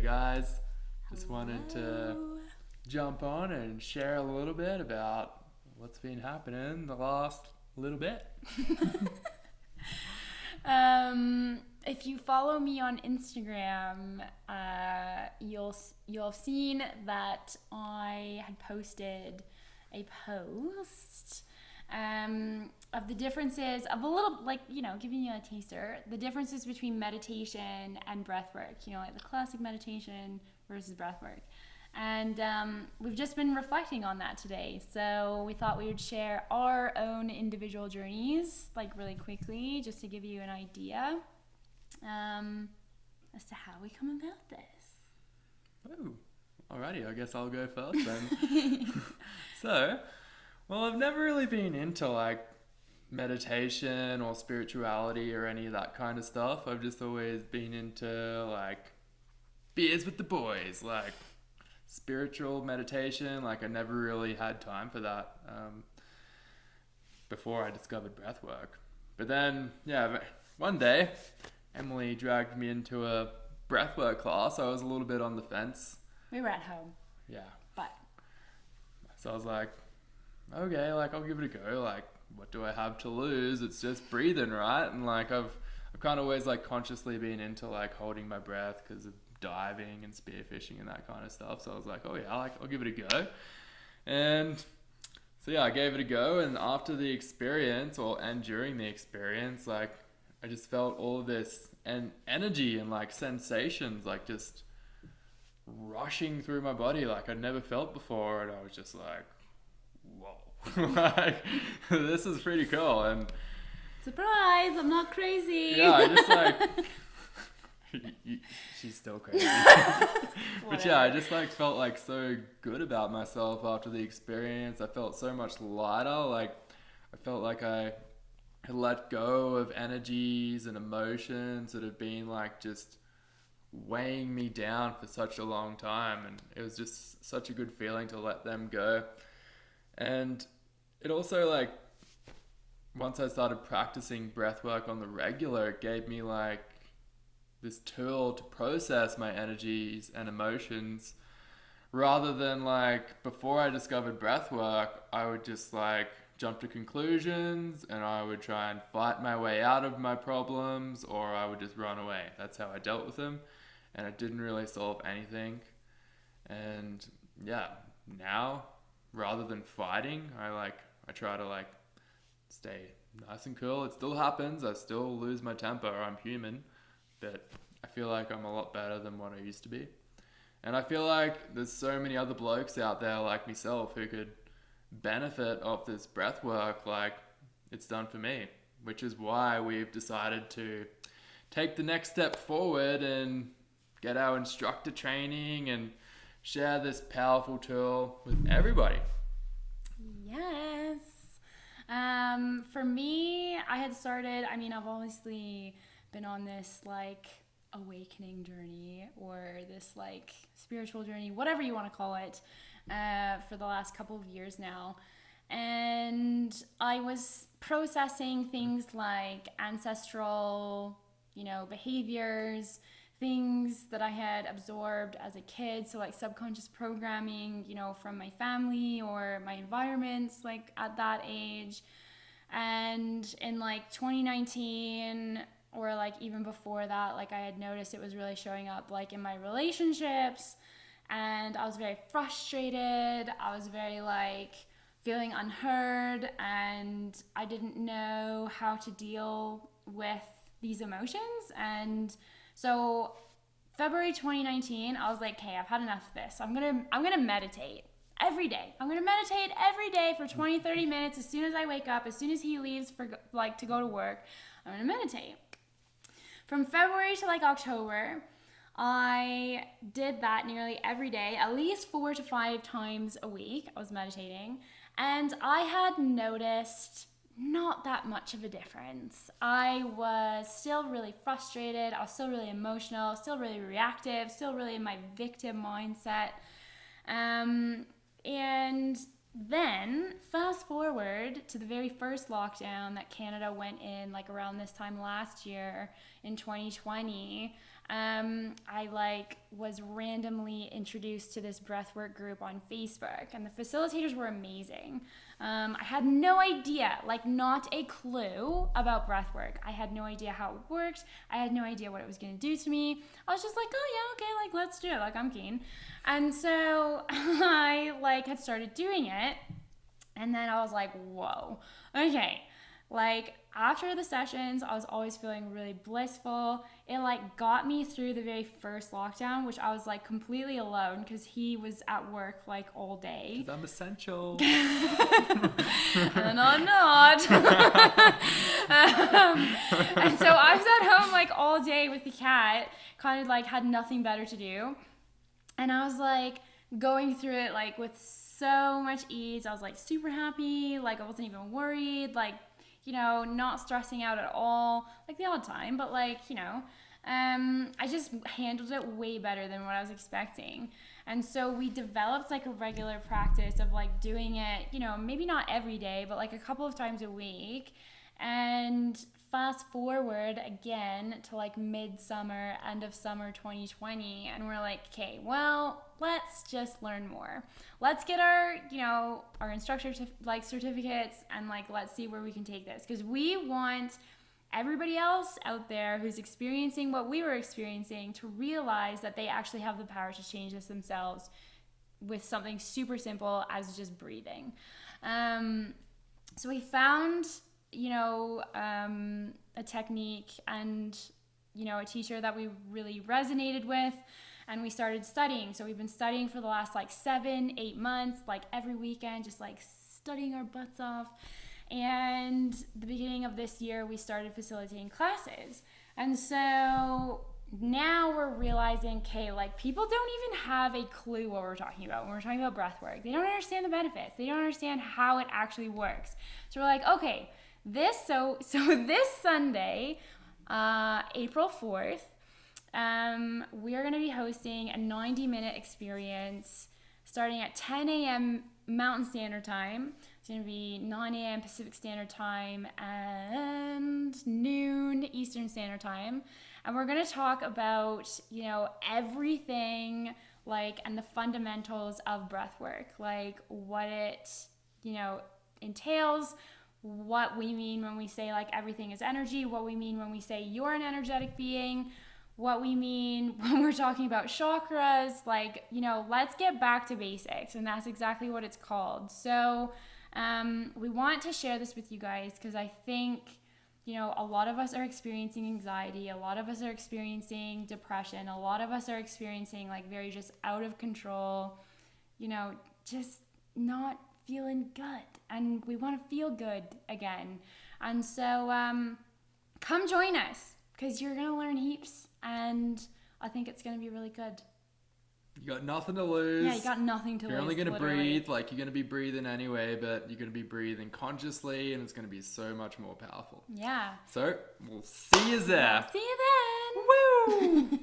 guys. Just Hello. wanted to jump on and share a little bit about what's been happening the last little bit. If you follow me on Instagram, you'll have seen that I had posted a post of the differences of a little, giving you a taster, the differences between meditation and breathwork. Like the classic meditation versus breathwork. And we've just been reflecting on that today. So we thought we would share our own individual journeys, really quickly, just to give you an idea as to how we come about this. Oh, alrighty, I guess I'll go first then. I've never really been into meditation or spirituality or any of that kind of stuff. I've just always been into beers with the boys, spiritual meditation. I never really had time for that before I discovered breathwork. But then, one day Emily dragged me into a breathwork class. I was a little bit on the fence. We were at home. Yeah. But so I was like, okay, I'll give it a go. What do I have to lose? It's just breathing, right? And I've kind of always consciously been into holding my breath because of diving and spearfishing and that kind of stuff. So I was like, oh yeah, I'll give it a go. And so I gave it a go. And after the experience, and during the experience, I just felt all of this energy and sensations just rushing through my body I'd never felt before. And I was just like, whoa. This is pretty cool. And surprise, I'm not crazy. yeah, I just she's still crazy. But yeah, I just felt so good about myself after the experience. I felt so much lighter. I felt like I had let go of energies and emotions that have been just weighing me down for such a long time, and it was just such a good feeling to let them go. And it also once I started practicing breath work on the regular, it gave me this tool to process my energies and emotions, rather than before I discovered breath work, I would just jump to conclusions and I would try and fight my way out of my problems, or I would just run away. That's how I dealt with them, and it didn't really solve anything. And now rather than fighting, I try to stay nice and cool. It still happens. I still lose my temper. I'm human. But I feel I'm a lot better than what I used to be. And I feel there's so many other blokes out there like myself who could benefit off this breath work it's done for me, which is why we've decided to take the next step forward and get our instructor training and share this powerful tool with everybody. Yes. For me, I had started, I've obviously been on this awakening journey, or this spiritual journey, whatever you want to call it, for the last couple of years now. And I was processing things like ancestral, behaviors, things that I had absorbed as a kid. So subconscious programming, from my family or my environments, at that age. And in 2019, or even before that, I had noticed it was really showing up in my relationships, and I was very frustrated. I was very feeling unheard, and I didn't know how to deal with these emotions. And so February 2019, I was like, okay, I've had enough of this. I'm gonna meditate every day. I'm gonna meditate every day for 20, 30 minutes. As soon as I wake up, as soon as he leaves for to go to work, I'm gonna meditate. From February to October, I did that nearly every day, at least 4 to 5 times a week. I was meditating, and I had noticed not that much of a difference. I was still really frustrated. I was still really emotional, still really reactive, still really in my victim mindset. And then fast forward to the very first lockdown that Canada went in around this time last year in 2020. I like was randomly introduced to this breathwork group on Facebook, and the facilitators were amazing. I had no idea, like not a clue about breathwork. I had no idea how it worked. I had no idea what it was going to do to me. I was just like, oh yeah, okay, like let's do it. Like I'm keen. And so I like had started doing it, and then I was like, whoa, okay. Like after the sessions, I was always feeling really blissful. It like got me through the very first lockdown, which I was like completely alone because he was at work like all day. 'Cause I'm essential. And I'm not. And so I was at home like all day with the cat, kind of like had nothing better to do. And I was like going through it like with so much ease. I was like super happy, like I wasn't even worried, like, you know, not stressing out at all, like the odd time, but like, you know, I just handled it way better than what I was expecting. And so we developed like a regular practice of like doing it, you know, maybe not every day, but like a couple of times a week. And fast forward again to like midsummer, end of summer 2020, and we're like, okay, well, let's just learn more. Let's get our, you know, our instructor like certificates, and like let's see where we can take this, because we want everybody else out there who's experiencing what we were experiencing to realize that they actually have the power to change this themselves with something super simple as just breathing. So we found, you know, a technique and, you know, a teacher that we really resonated with, and we started studying. So we've been studying for the last like 7-8 months, like every weekend, just like studying our butts off. And the beginning of this year, we started facilitating classes. And so now we're realizing, okay, like people don't even have a clue what we're talking about when we're talking about breath work. They don't understand the benefits. They don't understand how it actually works. So we're like, okay, this Sunday, April 4th, we are going to be hosting a 90-minute experience starting at 10 a.m. Mountain Standard Time. It's going to be 9 a.m. Pacific Standard Time and noon Eastern Standard Time. And we're going to talk about, you know, everything, like, and the fundamentals of breath work, like what it, you know, entails, what we mean when we say like everything is energy, what we mean when we say you're an energetic being, what we mean when we're talking about chakras, like, you know, let's get back to basics. And that's exactly what it's called. So we want to share this with you guys because I think, you know, a lot of us are experiencing anxiety, a lot of us are experiencing depression, a lot of us are experiencing like very just out of control, you know, just not feeling good, and we want to feel good again. And so come join us, because you're going to learn heaps, and I think it's going to be really good. You got nothing to lose. Yeah, you got nothing to lose. You're only going to literally. breathe, like you're going to be breathing anyway, but you're going to be breathing consciously, and it's going to be so much more powerful. Yeah. So we'll see you there. See you then. Woo!